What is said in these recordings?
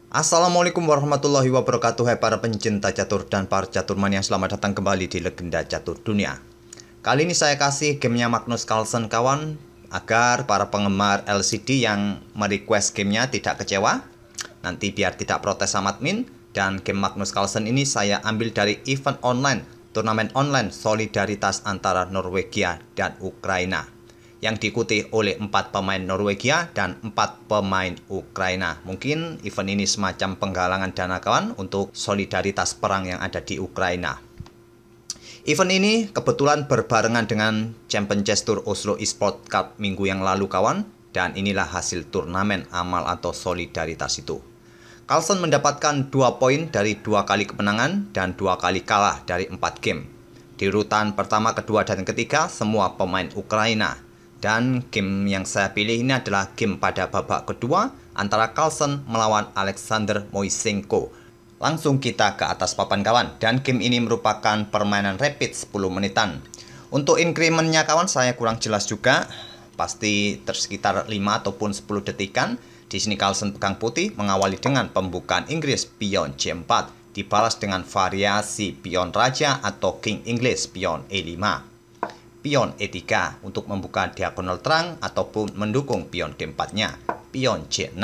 Assalamualaikum warahmatullahi wabarakatuh. Hai para pencinta catur dan para caturmania, selamat datang kembali di Legenda Catur Dunia. Kali ini saya kasih gamenya Magnus Carlsen kawan, agar para penggemar LCD yang merequest gamenya tidak kecewa, nanti biar tidak protes sama admin. Dan game Magnus Carlsen ini saya ambil dari event online, turnamen online solidaritas antara Norwegia dan Ukraina, yang diikuti oleh 4 pemain Norwegia dan 4 pemain Ukraina. Mungkin event ini semacam penggalangan dana kawan untuk solidaritas perang yang ada di Ukraina. Event ini kebetulan berbarengan dengan Champion Chess Tour Oslo Esport Cup minggu yang lalu kawan, dan inilah hasil turnamen amal atau solidaritas itu. Carlsen mendapatkan 2 poin dari 2 kali kemenangan dan 2 kali kalah dari 4 game. Di urutan pertama, kedua, dan ketiga semua pemain Ukraina. Dan game yang saya pilih ini adalah game pada babak kedua antara Carlsen melawan Alexander Moisenko. Langsung kita ke atas papan kawan. Dan game ini merupakan permainan rapid 10 menitan. Untuk incrementnya kawan saya kurang jelas juga. Pasti tersekitar 5 ataupun 10 detikan. Di sini Carlsen pegang putih mengawali dengan pembukaan Inggris pion C4. Dibalas dengan variasi pion raja atau King Inggris pion E5. Pion E3 untuk membuka diagonal terang ataupun mendukung pion D4-nya. Pion C6,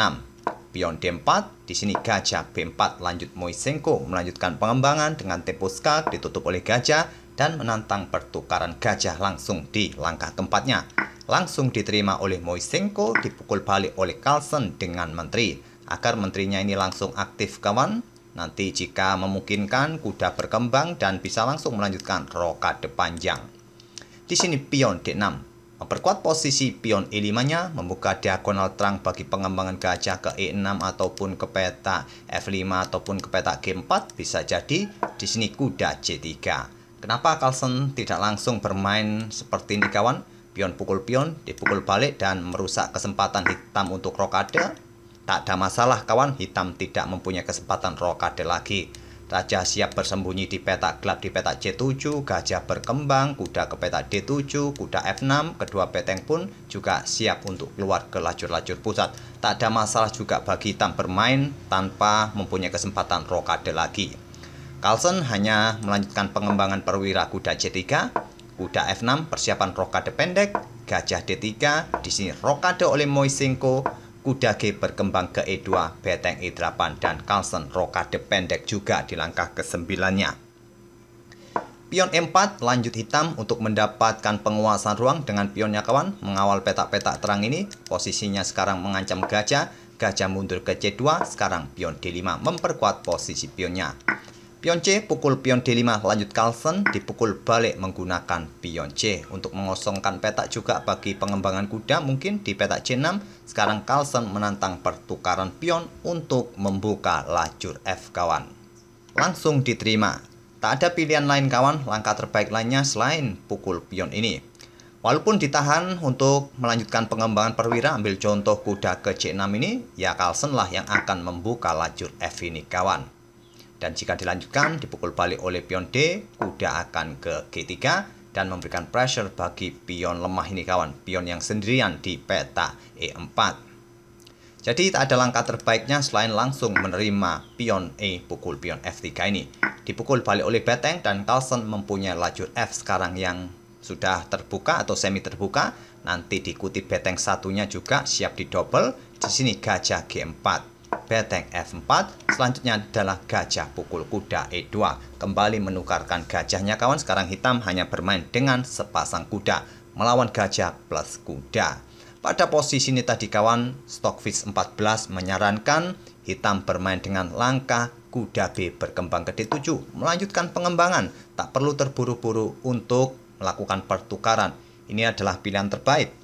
pion D4, di sini gajah B4 lanjut Moisenko melanjutkan pengembangan dengan tempo skak ditutup oleh gajah dan menantang pertukaran gajah langsung di langkah keempatnya. Langsung diterima oleh Moisenko, dipukul balik oleh Carlsen dengan menteri. Agar menterinya ini langsung aktif kawan, nanti jika memungkinkan kuda berkembang dan bisa langsung melanjutkan rokade panjang. Di sini pion D6 memperkuat posisi pion E5-nya, membuka diagonal terang bagi pengembangan gajah ke E6 ataupun ke peta F5 ataupun ke peta G4 bisa jadi. Di sini kuda C3. Kenapa Carlsen tidak langsung bermain seperti ini kawan? Pion pukul pion, dipukul balik dan merusak kesempatan hitam untuk rokade. Tak ada masalah kawan, hitam tidak mempunyai kesempatan rokade lagi. Raja siap bersembunyi di peta gelap di peta C7, gajah berkembang, kuda ke peta D7, kuda F6, kedua beteng pun juga siap untuk keluar ke lajur-lajur pusat. Tak ada masalah juga bagi hitam bermain tanpa mempunyai kesempatan rokade lagi. Carlsen hanya melanjutkan pengembangan perwira kuda C3, kuda F6 persiapan rokade pendek, gajah D3, di sini rokade oleh Moisenko. Kuda G berkembang ke E2, beteng E8, dan Carlsen rokade pendek juga di langkah ke-9-nya. Pion E4 lanjut hitam untuk mendapatkan penguasaan ruang dengan pionnya kawan. Mengawal petak-petak terang ini, posisinya sekarang mengancam gajah. Gajah mundur ke C2, sekarang pion D5 memperkuat posisi pionnya. Pion C pukul pion D5 lanjut Carlsen, dipukul balik menggunakan pion C untuk mengosongkan petak juga bagi pengembangan kuda. Mungkin di petak C6 sekarang Carlsen menantang pertukaran pion untuk membuka lajur F kawan. Langsung diterima. Tak ada pilihan lain kawan, langkah terbaik lainnya selain pukul pion ini. Walaupun ditahan untuk melanjutkan pengembangan perwira, ambil contoh kuda ke C6 ini, ya Carlsen lah yang akan membuka lajur F ini kawan. Dan jika dilanjutkan, dipukul balik oleh pion D, kuda akan ke G3 dan memberikan pressure bagi pion lemah ini kawan, pion yang sendirian di peta E4. Jadi tak ada langkah terbaiknya selain langsung menerima pion E pukul pion F3 ini. Dipukul balik oleh beteng dan Carlsen mempunyai lajur F sekarang yang sudah terbuka atau semi terbuka. Nanti diikuti beteng satunya juga siap didouble. Di sini gajah G4. Beteng F4, selanjutnya adalah gajah pukul kuda E2. Kembali menukarkan gajahnya kawan, sekarang hitam hanya bermain dengan sepasang kuda melawan gajah plus kuda. Pada posisi ini tadi kawan, Stockfish 14 menyarankan hitam bermain dengan langkah kuda B berkembang ke D7, melanjutkan pengembangan, tak perlu terburu-buru untuk melakukan pertukaran. Ini adalah pilihan terbaik.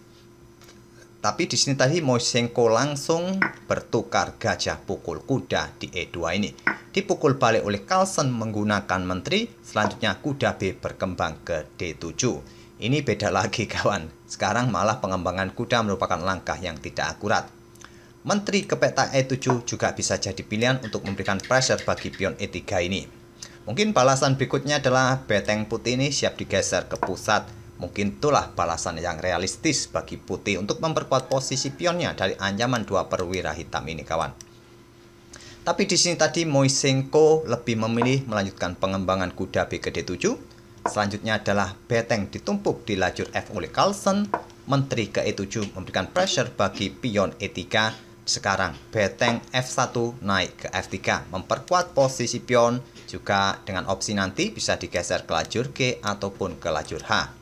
Tapi di sini tadi Moisenko langsung bertukar gajah pukul kuda di E2 ini. Dipukul balik oleh Carlsen menggunakan menteri. Selanjutnya kuda B berkembang ke D7. Ini beda lagi kawan. Sekarang malah pengembangan kuda merupakan langkah yang tidak akurat. Menteri ke peta E7 juga bisa jadi pilihan untuk memberikan pressure bagi pion E3 ini. Mungkin balasan berikutnya adalah beteng putih ini siap digeser ke pusat. Mungkin itulah balasan yang realistis bagi putih untuk memperkuat posisi pionnya dari ancaman 2 perwira hitam ini kawan. Tapi di sini tadi Moisenko lebih memilih melanjutkan pengembangan kuda B ke D7. Selanjutnya adalah beteng ditumpuk di lajur F oleh Carlsen. Menteri ke E7 memberikan pressure bagi pion E3. Sekarang beteng F1 naik ke F3, memperkuat posisi pion, juga dengan opsi nanti bisa digeser ke lajur G ataupun ke lajur H.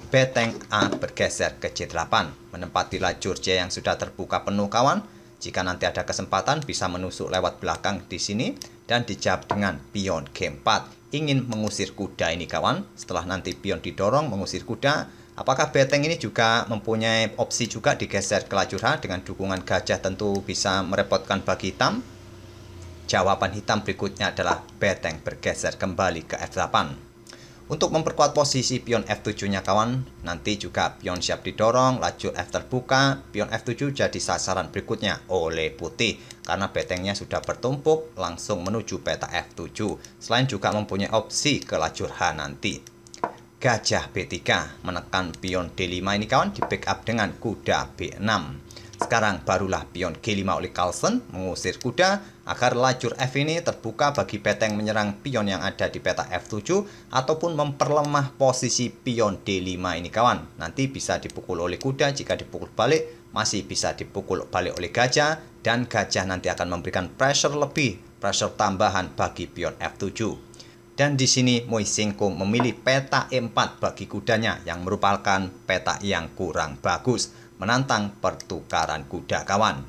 Beteng A bergeser ke C8, menempati lajur C yang sudah terbuka penuh kawan. Jika nanti ada kesempatan bisa menusuk lewat belakang di sini dan dijawab dengan pion G4. Ingin mengusir kuda ini kawan. Setelah nanti pion didorong mengusir kuda, apakah beteng ini juga mempunyai opsi juga digeser ke lajur H dengan dukungan gajah, tentu bisa merepotkan bagi hitam? Jawaban hitam berikutnya adalah beteng bergeser kembali ke F8. Untuk memperkuat posisi pion F7-nya kawan, nanti juga pion siap didorong, lajur F terbuka, pion F7 jadi sasaran berikutnya oleh putih. Karena betengnya sudah bertumpuk, langsung menuju peta F7. Selain juga mempunyai opsi ke lajur H nanti. Gajah B3 menekan pion D5 ini kawan, di backup dengan kuda B6. Sekarang barulah pion G5 oleh Carlsen mengusir kuda agar lajur F ini terbuka bagi beteng menyerang pion yang ada di peta F7 ataupun memperlemah posisi pion D5 ini kawan. Nanti bisa dipukul oleh kuda, jika dipukul balik masih bisa dipukul balik oleh gajah, dan gajah nanti akan memberikan pressure lebih, pressure tambahan bagi pion F7. Dan di sini Moisenko memilih peta E4 bagi kudanya yang merupakan peta yang kurang bagus, menantang pertukaran kuda kawan.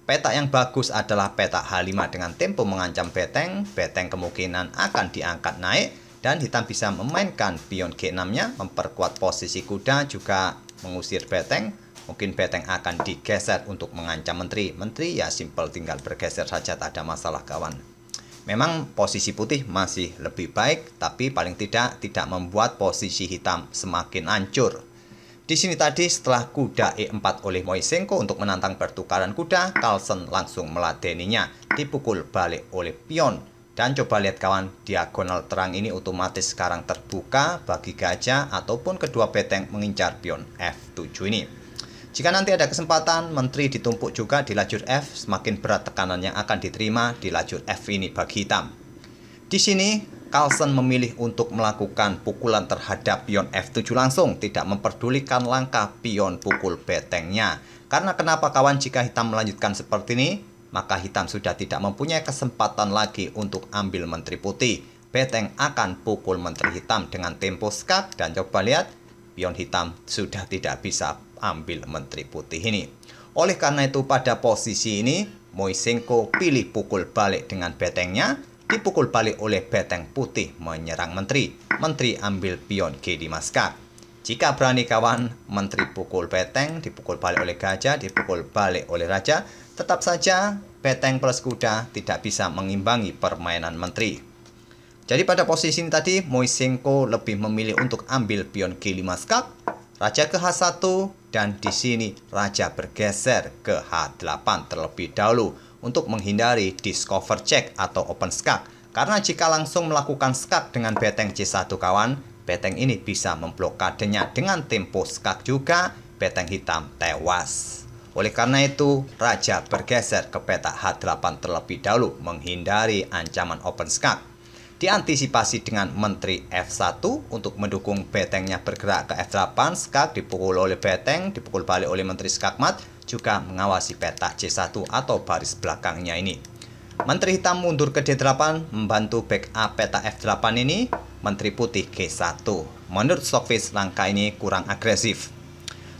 Peta yang bagus adalah peta H5 dengan tempo mengancam beteng. Beteng kemungkinan akan diangkat naik dan hitam bisa memainkan pion G6-nya, memperkuat posisi kuda, juga mengusir beteng. Mungkin beteng akan digeser untuk mengancam menteri. Menteri ya simpel tinggal bergeser saja, tak ada masalah kawan. Memang posisi putih masih lebih baik, tapi paling tidak membuat posisi hitam semakin hancur. Di sini tadi setelah kuda E4 oleh Moisenko untuk menantang pertukaran kuda, Carlsen langsung meladeninya, dipukul balik oleh pion. Dan coba lihat kawan, diagonal terang ini otomatis sekarang terbuka bagi gajah ataupun kedua beteng mengincar pion F7 ini. Jika nanti ada kesempatan, menteri ditumpuk juga di lajur F, semakin berat tekanan yang akan diterima di lajur F ini bagi hitam. Di sini, Carlsen memilih untuk melakukan pukulan terhadap pion F7 langsung, tidak memperdulikan langkah pion pukul betengnya. Karena kenapa kawan, jika hitam melanjutkan seperti ini, maka hitam sudah tidak mempunyai kesempatan lagi untuk ambil menteri putih. Beteng akan pukul menteri hitam dengan tempo skak, dan coba lihat, pion hitam sudah tidak bisa ambil menteri putih ini. Oleh karena itu pada posisi ini Moisenko pilih pukul balik dengan betengnya, dipukul balik oleh beteng putih menyerang menteri. Menteri ambil pion G5 skak. Jika berani kawan, menteri pukul beteng, dipukul balik oleh gajah, dipukul balik oleh raja, tetap saja beteng plus kuda tidak bisa mengimbangi permainan menteri. Jadi pada posisi ini tadi Moisenko lebih memilih untuk ambil pion G5 skak, raja ke H1, dan di sini raja bergeser ke H8 terlebih dahulu untuk menghindari discover check atau open skak. Karena jika langsung melakukan skak dengan beteng C1 kawan, beteng ini bisa memblokadenya dengan tempo skak juga, beteng hitam tewas. Oleh karena itu, raja bergeser ke peta H8 terlebih dahulu menghindari ancaman open skak. Diantisipasi dengan menteri F1 untuk mendukung betengnya bergerak ke F8, skak dipukul oleh beteng, dipukul balik oleh menteri skakmat, juga mengawasi peta C1 atau baris belakangnya ini. Menteri hitam mundur ke D8, membantu backup peta F8 ini, menteri putih G1. Menurut Stockfish, langkah ini kurang agresif.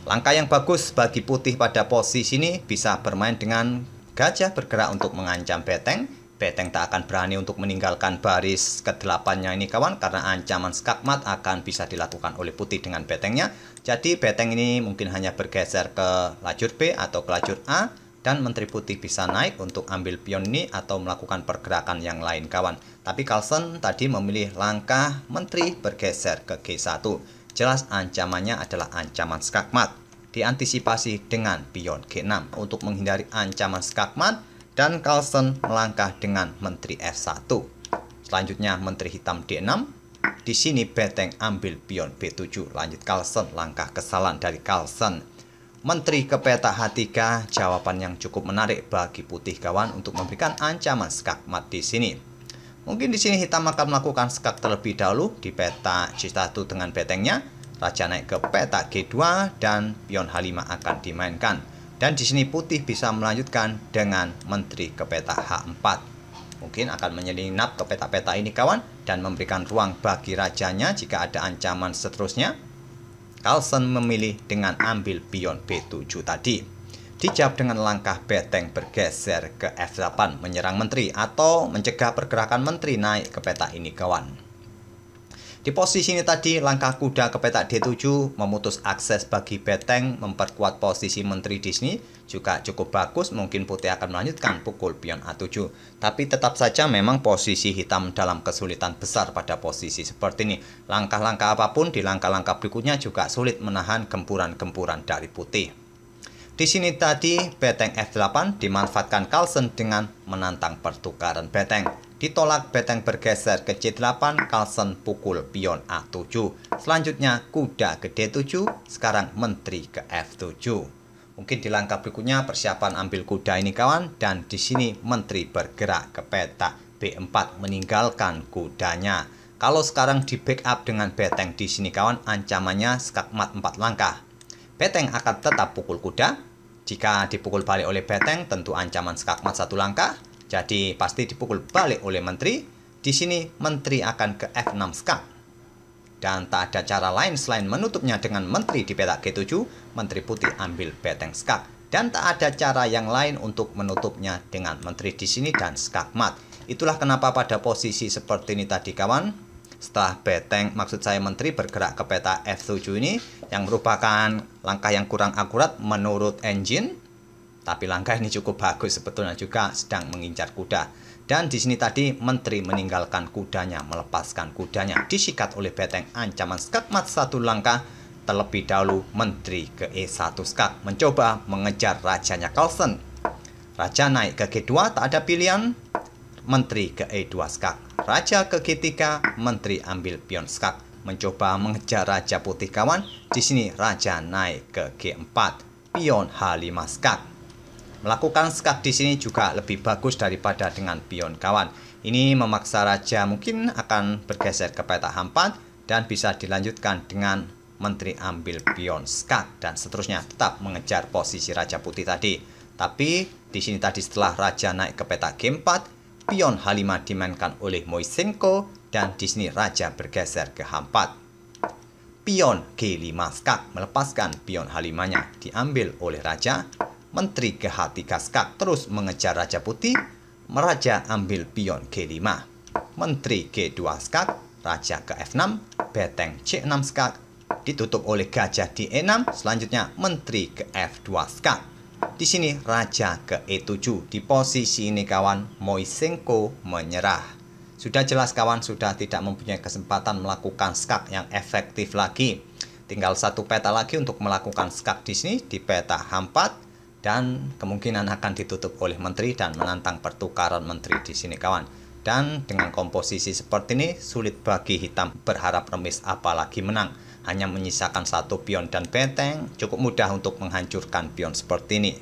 Langkah yang bagus bagi putih pada posisi ini bisa bermain dengan gajah bergerak untuk mengancam beteng. Beteng tak akan berani untuk meninggalkan baris ke-8-nya ini kawan, karena ancaman skakmat akan bisa dilakukan oleh putih dengan betengnya. Jadi beteng ini mungkin hanya bergeser ke lajur B atau ke lajur A, dan menteri putih bisa naik untuk ambil pion ini atau melakukan pergerakan yang lain kawan. Tapi Carlsen tadi memilih langkah menteri bergeser ke G1. Jelas ancamannya adalah ancaman skakmat. Diantisipasi dengan pion G6 untuk menghindari ancaman skakmat, dan Carlsen melangkah dengan menteri F1. Selanjutnya menteri hitam D6. Di sini beteng ambil pion B7. Lanjut Carlsen, langkah kesalahan dari Carlsen. Menteri ke peta H3, jawaban yang cukup menarik bagi putih kawan untuk memberikan ancaman skakmat di sini. Mungkin di sini hitam akan melakukan skak terlebih dahulu di peta C1 dengan betengnya. Raja naik ke peta G2 dan pion H5 akan dimainkan. Dan di sini putih bisa melanjutkan dengan menteri ke peta H4. Mungkin akan menyelinap ke peta-peta ini kawan dan memberikan ruang bagi rajanya jika ada ancaman seterusnya. Carlsen memilih dengan ambil pion B7 tadi. Dijawab dengan langkah beteng bergeser ke F8 menyerang menteri atau mencegah pergerakan menteri naik ke peta ini kawan. Di posisi ini tadi langkah kuda ke peta D7 memutus akses bagi beteng, memperkuat posisi menteri di sini juga cukup bagus. Mungkin putih akan melanjutkan pukul pion A7. Tapi tetap saja memang posisi hitam dalam kesulitan besar pada posisi seperti ini. Langkah-langkah apapun di langkah-langkah berikutnya juga sulit menahan gempuran-gempuran dari putih. Di sini tadi beteng F8 dimanfaatkan Carlsen dengan menantang pertukaran beteng. Ditolak beteng bergeser ke C8, Carlsen pukul pion A7. Selanjutnya kuda ke D7, sekarang menteri ke F7. Mungkin di langkah berikutnya persiapan ambil kuda ini kawan, dan di sini menteri bergerak ke peta B4 meninggalkan kudanya. Kalau sekarang di backup dengan beteng di sini kawan, ancamannya skakmat 4 langkah. Beteng akan tetap pukul kuda. Jika dipukul balik oleh beteng, tentu ancaman skakmat 1 langkah. Jadi pasti dipukul balik oleh menteri. Di sini menteri akan ke F6 skak. Dan tak ada cara lain selain menutupnya dengan menteri di peta G7. Menteri putih ambil beteng skak. Dan tak ada cara yang lain untuk menutupnya dengan menteri di sini dan skak mat. Itulah kenapa pada posisi seperti ini tadi kawan, setelah beteng, maksud saya menteri bergerak ke peta F7 ini, yang merupakan langkah yang kurang akurat menurut engine. Tapi langkah ini cukup bagus sebetulnya, juga sedang mengincar kuda. Dan di sini tadi menteri meninggalkan kudanya, melepaskan kudanya. Disikat oleh beteng ancaman skakmat 1 langkah. Terlebih dahulu menteri ke E1 skak, mencoba mengejar rajanya Carlsen. Raja naik ke G2, tak ada pilihan. Menteri ke E2 skak. Raja ke G3, menteri ambil pion skak, mencoba mengejar raja putih kawan. Di sini raja naik ke G4, pion H5 skak. Melakukan skak di sini juga lebih bagus daripada dengan pion kawan. Ini memaksa raja mungkin akan bergeser ke peta H4 dan bisa dilanjutkan dengan menteri ambil pion skak dan seterusnya, tetap mengejar posisi raja putih tadi. Tapi di sini tadi setelah raja naik ke peta G4, pion H5 dimainkan oleh Moisenko dan di sini raja bergeser ke H4. Pion G5 skak, melepaskan pion H5-nya, diambil oleh raja. Menteri ke H3 skak, terus mengejar raja putih. Raja ambil pion G5. Menteri G2 skak, raja ke F6, beteng C6 skak, ditutup oleh gajah di E6. Selanjutnya menteri ke F2 skak. Di sini raja ke E7. Di posisi ini kawan, Moisenko menyerah. Sudah jelas kawan, sudah tidak mempunyai kesempatan melakukan skak yang efektif lagi. Tinggal 1 peta lagi untuk melakukan skak di sini di peta H4 dan kemungkinan akan ditutup oleh menteri dan menantang pertukaran menteri di sini kawan. Dan dengan komposisi seperti ini sulit bagi hitam berharap remis apalagi menang. Hanya menyisakan 1 pion dan beteng, cukup mudah untuk menghancurkan pion seperti ini.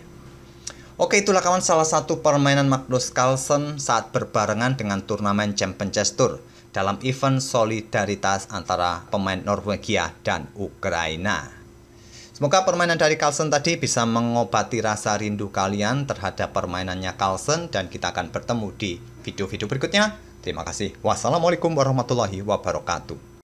Oke, itulah kawan salah satu permainan Magnus Carlsen saat berbarengan dengan turnamen Champions Chess Tour dalam event solidaritas antara pemain Norwegia dan Ukraina. Semoga permainan dari Carlsen tadi bisa mengobati rasa rindu kalian terhadap permainannya Carlsen dan kita akan bertemu di video-video berikutnya. Terima kasih. Wassalamualaikum warahmatullahi wabarakatuh.